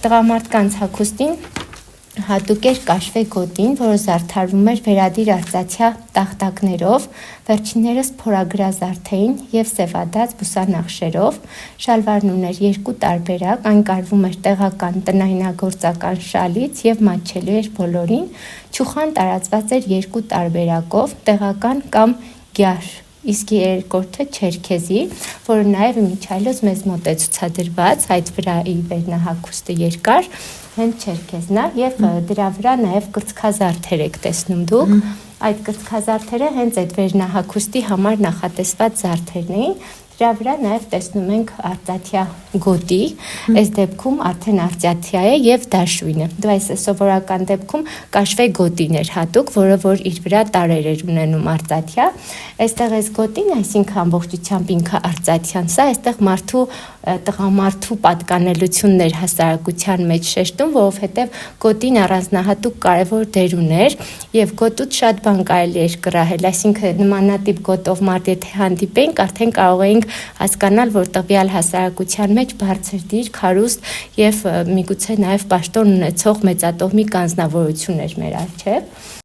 Տղամարդկանց հագուստին հատուկ էր կաշվե գոտին, որը զարդարվում էր վերադիր արծաթյա տախտակներով, վերջիններս փորագրազարդային և սևադած բուսանախշերով, շալվարն ուներ երկու տարբերակ, այն կարվում էր տեղական տնայնագործական շալից և մատչելի էր բոլորին, չուխան տարածված էր երկու տարբերակով, տեղական կամ գյար, իսկ երկրորդը չերքեզի, որը նաև իմիջիայլոց մեզ մոտ է ցուցադրված, այդ վրայի վերնահագուստը երկար, հենց չերքեզն է և դրա վրա նաև կրծքազարդեր եք տեսնում դուք, այդ կրծքազարդերը հենց այդ վերնահագուստի համար նախատեսված զարդերն էին, դրա վրա նաև տեսնում ենք արծաթյա գոտի, այս դեպքում արդեն արծաթյա է և դաշույնը, այս սովորական դեպքում կաշվե գոտին էր հատուկ, որը որ իր վրա տարեր էր ունենում արծաթյա, այստեղ այս գոտին, այսինքն ամբողջությամբ ինքը արծաթյան, սա այստեղ տղամարդու պատկանելությունն էր հասարակության մեջ շեշտում, որովհետև գոտին առանձնահատուկ կարևոր դեր ուներ և գոտուց շատ բան կարելի էր կռահել, այսինքն նմանատիպ գոտով մարդ եթե հանդիպեինք, արդեն կարող էինք հասկանալ, որ տվյալ հասարակության մեջ բարձր դիրք, հարուստ և միգուցե նաև պաշտոն ունեցող մեծատոհմիկ անձնավորություն էր մեր առջև։